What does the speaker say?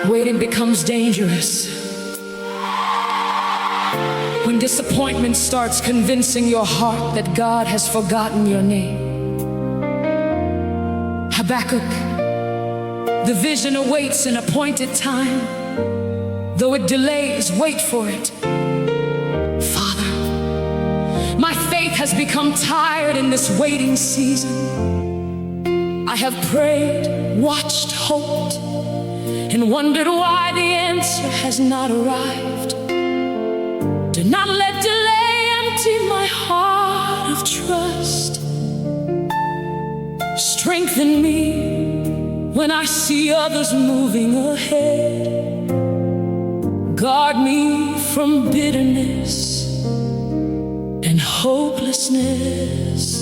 Waiting becomes dangerous when disappointment starts convincing your heart that God has forgotten your name. Habakkuk, the vision awaits an appointed time. Though it delays, wait for it. Father, my faith has become tired in this waiting season. I have prayed, watched, hoped, and wondered why the answer has not arrived. Do not let delay empty my heart of trust. Strengthen me when I see others moving ahead. Guard me from bitterness and hopelessness.